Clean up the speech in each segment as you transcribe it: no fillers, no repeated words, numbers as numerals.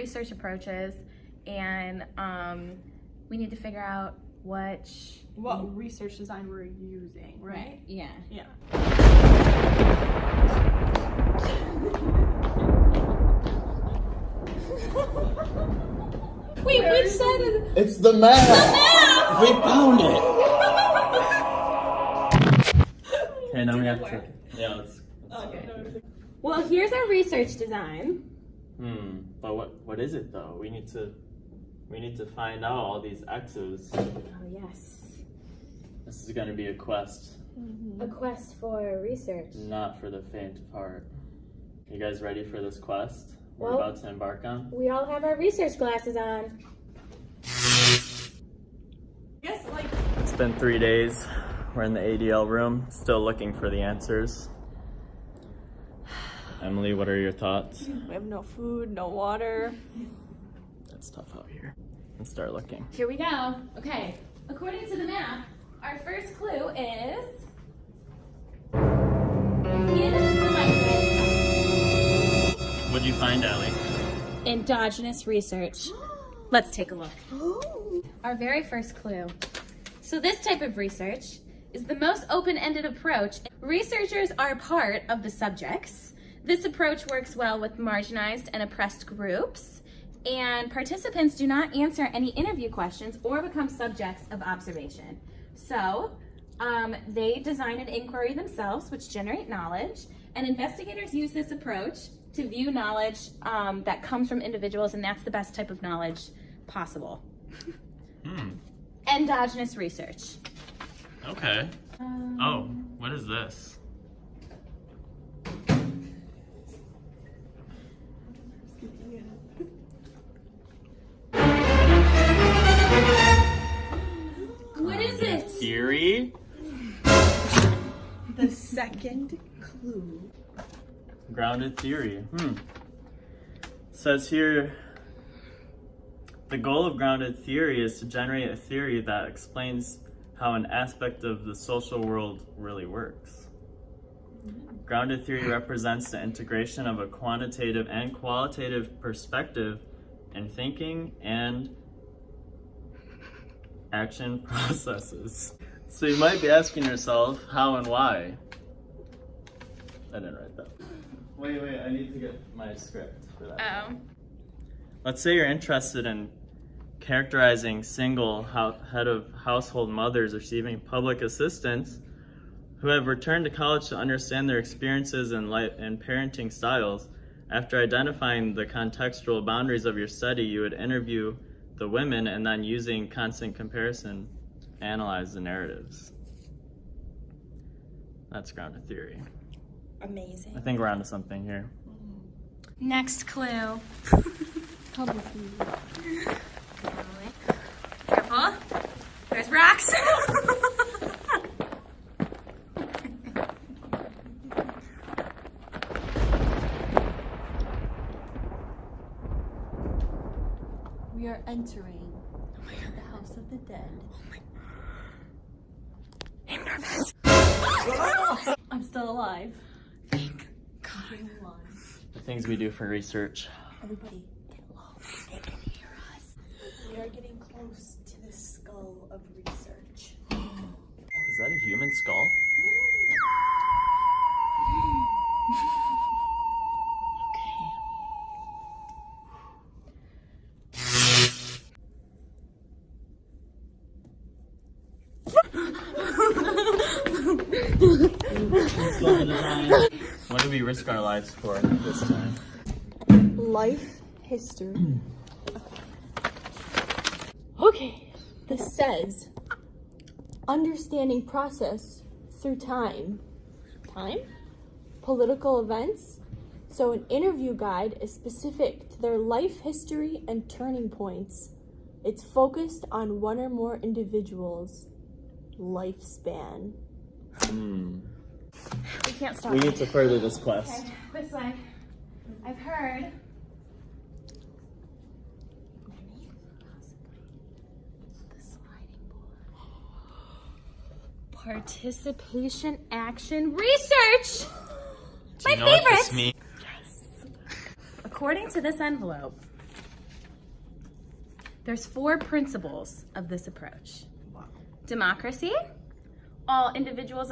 research approaches, and we need to figure out what research design we're using, right? Yeah. Yeah. Wait, which side is it? It's the map! The map! We found it! Okay, now we have to... Yeah, let's Okay. Well, here's our research design. But what is it though? We need to find out all these X's. Oh, yes. This is gonna be a quest. A quest for research. Not for the faint of heart. You guys ready for this quest we're Well, about to embark on? We all have our research glasses on. Yes, like It's been 3 days. We're in the ADL room, still looking for the answers. Emily, what are your thoughts? we have no food, no water. It's tough out here. Let's start looking. Here we go. Okay, according to the map, our first clue is in the light. What'd you find, Allie? Endogenous research. Let's take a look. Our very first clue. So this type of research is the most open-ended approach. Researchers are part of the subjects. This approach works well with marginalized and oppressed groups, and participants do not answer any interview questions or become subjects of observation. So they design an inquiry themselves, which generate knowledge, and investigators use this approach to view knowledge that comes from individuals, and that's the best type of knowledge possible. Endogenous research. Okay. Oh, what is this? What is it? Theory? The second clue. Grounded theory. Says here, the goal of grounded theory is to generate a theory that explains how an aspect of the social world really works. Grounded theory represents the integration of a quantitative and qualitative perspective in thinking and action processes. So you might be asking yourself, how and why? I didn't write that. Wait, I need to get my script for that. Oh. Let's say you're interested in characterizing single head of household mothers receiving public assistance who have returned to college to understand their experiences and life and parenting styles. After identifying the contextual boundaries of your study, you would interview the women and then, using constant comparison, analyze the narratives. That's grounded theory. Amazing. I think we're onto something here. Next clue. Come with me. Careful. There's rocks. We are entering the House of the Dead. I'm nervous. I'm still alive. Thank God. I'm alive. The things we do for research. Everybody, get low. They can hear us. We are getting close to the skull of research. Is that a human skull? What do we risk our lives for this time? Life history. Okay. This says understanding process through time. Time? Political events. So an interview guide is specific to their life history and turning points. It's focused on one or more individuals' lifespan. We can't stop. We need to further this quest. Okay, this way. I've heard. The sliding board. Participation, action, research. Do you My know what favorite. this means? Yes. According to this envelope, There's 4 principles of this approach. Democracy. All individuals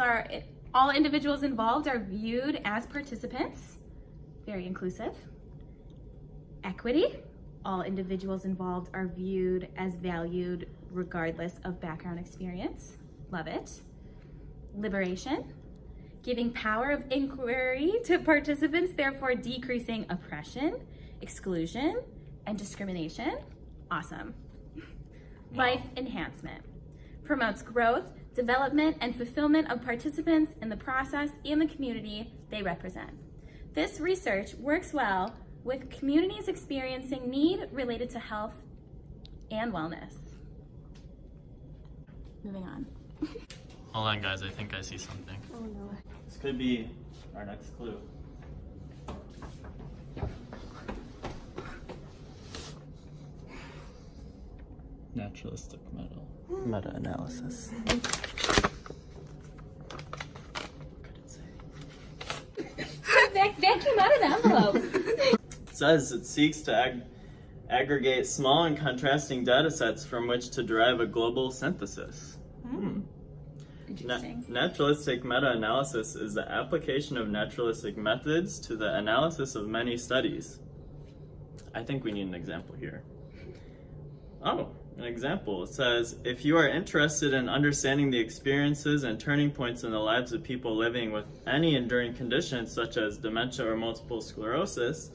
involved are viewed as participants. Very inclusive. Equity. All individuals involved are viewed as valued regardless of background experience. Love it. Liberation. Giving power of inquiry to participants, therefore decreasing oppression, exclusion, and discrimination. Awesome. Life enhancement. Promotes growth, development, and fulfillment of participants in the process and the community they represent. This research works well with communities experiencing need related to health and wellness. Moving on. Hold on, guys. I think I see something. Oh no. This could be our next clue. Naturalistic meta-analysis. That came out of the envelope. It says it seeks to aggregate small and contrasting data sets from which to derive a global synthesis. Interesting. Naturalistic meta-analysis is the application of naturalistic methods to the analysis of many studies. I think we need an example here. Oh, an example. It says, if you are interested in understanding the experiences and turning points in the lives of people living with any enduring conditions such as dementia or multiple sclerosis,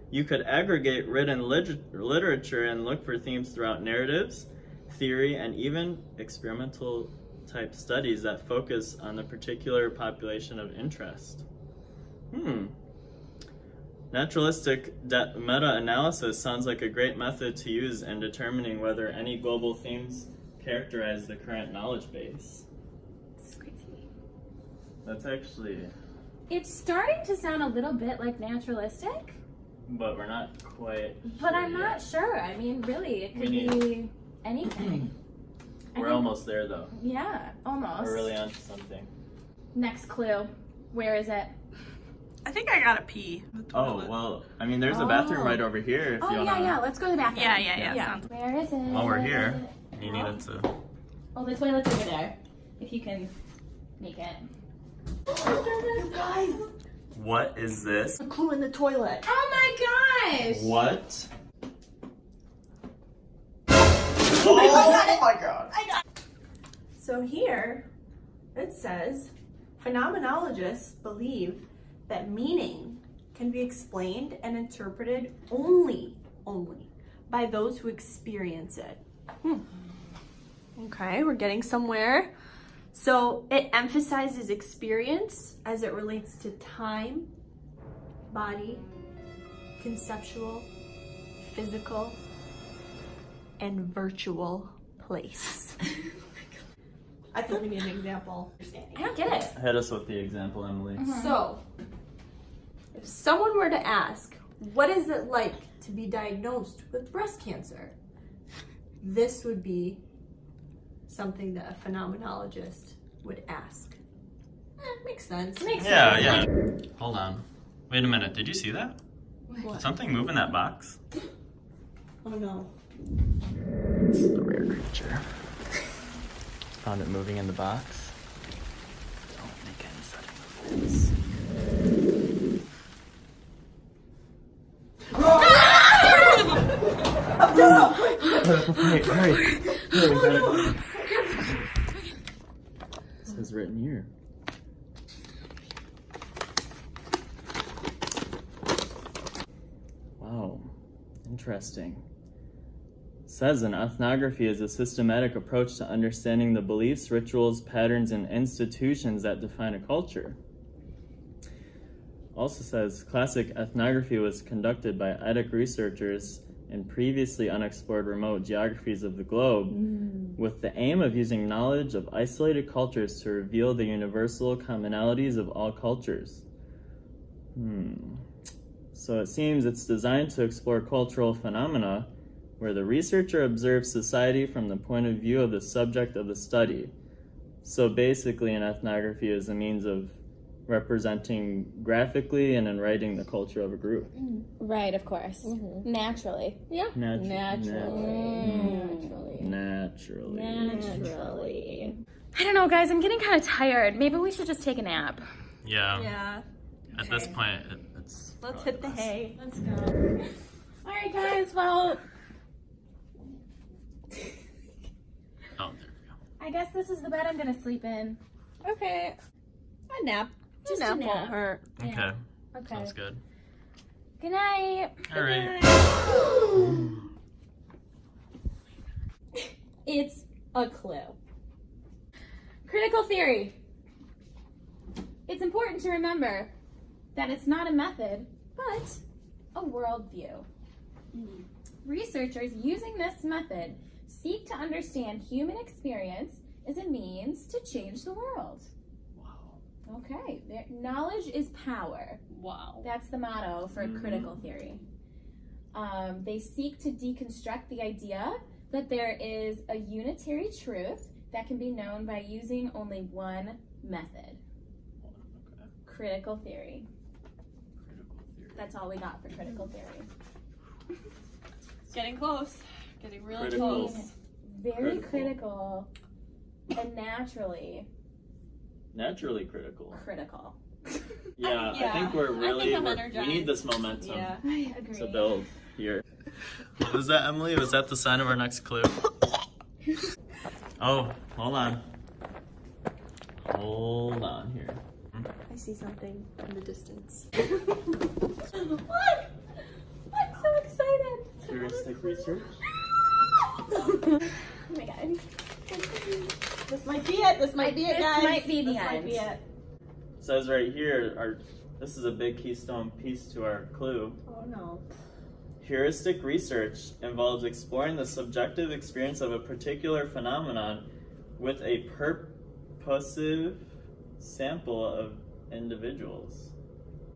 you could aggregate written literature and look for themes throughout narratives, theory, and even experimental type studies that focus on the particular population of interest. Naturalistic meta-analysis sounds like a great method to use in determining whether any global themes characterize the current knowledge base. This is crazy. That's actually... It's starting to sound a little bit like naturalistic, But we're not quite but sure I'm not yet. sure. I mean, really, it could We be anything. I We're think- almost there, though. Yeah, almost. We're really onto something. Next clue. Where is it? I think I gotta pee. Oh, well, I mean, there's a bathroom right over here if Oh, you wanna... yeah. Let's go to the bathroom. Yeah. Sounds Where is it? While we're here, you needed to... Oh, the toilet's over there. If you can make it. You guys, What is this? a clue in the toilet. Oh my gosh! What? Oh my god. So here it says phenomenologists believe that meaning can be explained and interpreted only by those who experience it. Okay, we're getting somewhere. So it emphasizes experience as it relates to time, body, conceptual, physical, and virtual place. I thought we need an example. I don't get it. Hit us with the example, Emily. So, if someone were to ask, what is it like to be diagnosed with breast cancer? This would be something that a phenomenologist would ask. Makes sense. Yeah. Hold on. Wait a minute. Did you see that? What? Did something move in that box? Oh no. This is a rare creature. Found it moving in the box. Don't make any sudden movements. Hurry. It says written here. Wow, interesting. Says an ethnography is a systematic approach to understanding the beliefs, rituals, patterns, and institutions that define a culture. Also says classic ethnography was conducted by Etic researchers in previously unexplored remote geographies of the globe with the aim of using knowledge of isolated cultures to reveal the universal commonalities of all cultures. So it seems it's designed to explore cultural phenomena where the researcher observes society from the point of view of the subject of the study. So basically an ethnography is a means of representing graphically and in writing the culture of a group. Right, of course. Naturally. Yeah. Naturally. Naturally. Naturally. I don't know, guys. I'm getting kind of tired. Maybe we should just take a nap. Yeah. Yeah. At this point, it's. Let's probably hit the best. hay. Let's go. All right, guys. Well, Oh, there we go. I guess this is the bed I'm gonna sleep in. Okay. A nap. Just a a nap nap. won't hurt. Okay. Yeah. Okay. Sounds good. Good night. All right. It's a clue. Critical theory. It's important to remember that it's not a method, but a worldview. Researchers using this method seek to understand human experience as a means to change the world. Wow. Okay, knowledge is power. Wow. That's the motto for critical theory. They seek to deconstruct the idea that there is a unitary truth that can be known by using only one method. Okay. Critical theory. Critical theory. That's all we got for critical theory. Getting close. Getting really Critical. close. Very Critical. critical and naturally Naturally critical. critical. Yeah, I yeah. think we're I really. think I'm we need energized. this momentum Yeah. I agree. to build here. What was that, Emily? Was that the sign of our next clue? Oh, hold on. Hold on here. I see something in the distance. Look! I'm so excited. Heuristic research. Oh my god. This might be it. This might be it, This guys. might be the This might end. be it. It says right here, this is a big keystone piece to our clue. Oh no. Heuristic research involves exploring the subjective experience of a particular phenomenon with a purposive sample of individuals.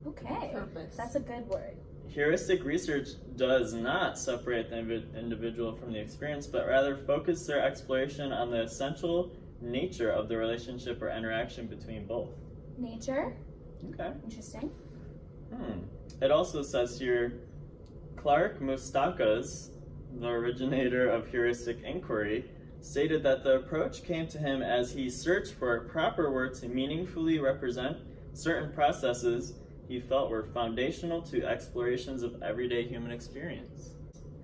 Okay. Purpose. That's a good word. Heuristic research does not separate the individual from the experience, but rather focus their exploration on the essential nature of the relationship or interaction between both. Nature. Okay. Interesting. It also says here, Clark Mustakas, the originator of heuristic inquiry, stated that the approach came to him as he searched for a proper word to meaningfully represent certain processes he felt were foundational to explorations of everyday human experience.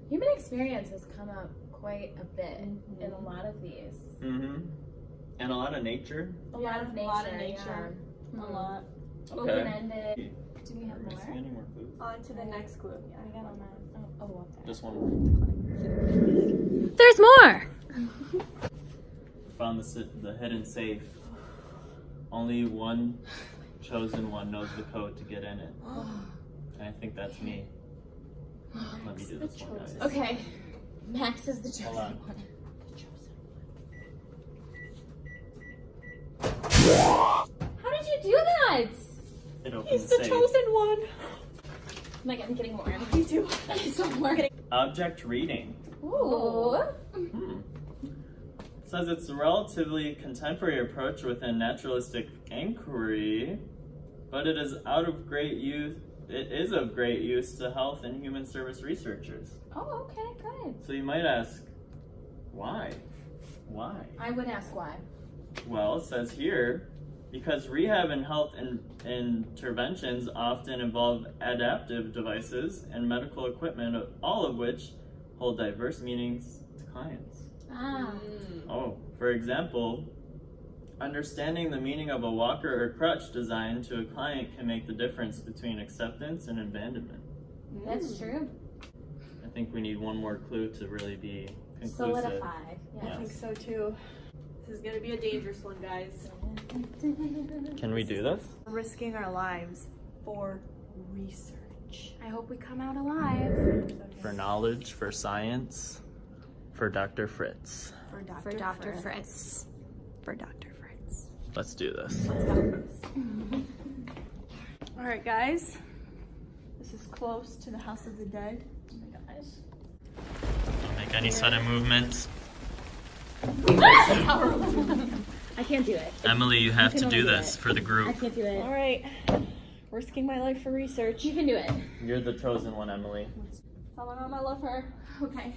Human experience has come up quite a bit in a lot of these. And a lot of nature. A lot of nature. A lot of nature. Yeah. A lot. Okay. Open-ended. Do we have Do you see more? any more clues? On to the next clue. I got on that. Oh, up there. Just one more. There's more! Found the hidden safe. Only one chosen one knows the code to get in it. And I think that's me. Let me do this one, guys. Okay. Max is the chosen Hold on. one. How did you do that? It opens He's the safe. chosen one. Oh my god, I'm getting more. Me too. I need some more. Object reading. Ooh. It says it's a relatively contemporary approach within naturalistic inquiry, but it is of great use to health and human service researchers. Oh, okay, good. So you might ask, why? Why? I would ask why. Well, it says here, because rehab and health interventions often involve adaptive devices and medical equipment, all of which hold diverse meanings to clients. Ah. Oh, for example, understanding the meaning of a walker or crutch design to a client can make the difference between acceptance and abandonment. That's true. I think we need one more clue to really be conclusive. Solidified. I Yes. think so too. This is gonna be a dangerous one, guys. Can we do this? Risking our lives for research. I hope we come out alive. For knowledge, for science, for Dr. Fritz. For Dr. For Dr. Fritz. Fritz. For Dr. Fritz. Let's do this. All right, guys. This is close to the House of the Dead. Oh my gosh. Don't make any sudden movements. I can't do it. Emily, you have can to only do do this it. for the I group. can't do it. All right. Risking my life for research. You can do it. You're the chosen one, Emily. Tell my mom I love her. Okay.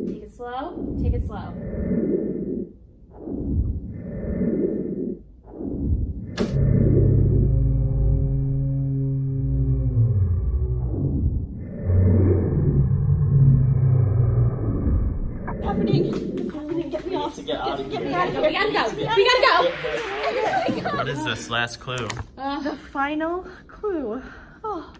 Take it slow. slow. Take it slow. Get me off. To get out of here. We gotta go. We gotta go. What is this last clue? The final clue. Oh.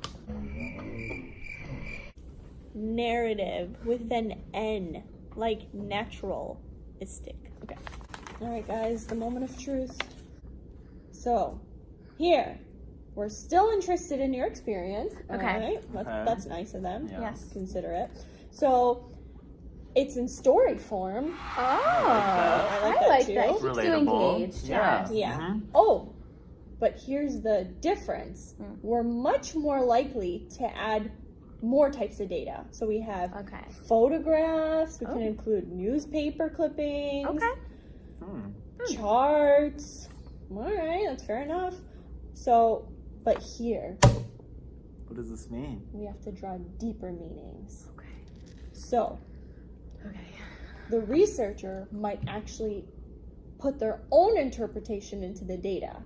Narrative with an N, like naturalistic. Okay. All right, guys, the moment of truth. So, here, we're still interested in your experience. Okay. All right? Okay. That's nice of them. Yeah. Yes. Consider it. So, it's in story form. Oh, I like that too. Keeps you Relatable. engaged. Yeah. Yes. Yeah. Mhm. Oh, but here's the difference. Mm. We're much more likely to add more types of data. So we have Okay. photographs, we can Oh. include newspaper clippings, Okay. charts. All right, that's fair enough. So, but here, What does this mean? we have to draw deeper meanings. Okay. So, Okay. the researcher might actually put their own interpretation into the data.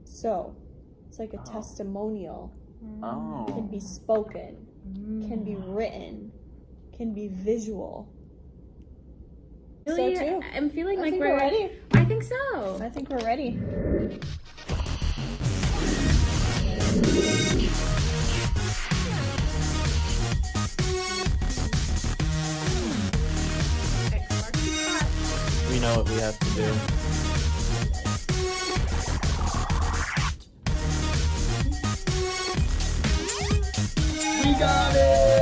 So, it's like a testimonial. Oh. Can be spoken, can be written, can be visual. Really, So too. I'm feeling I like think we're we're ready. I think so. I think we're ready. We know what we have to do. We got it!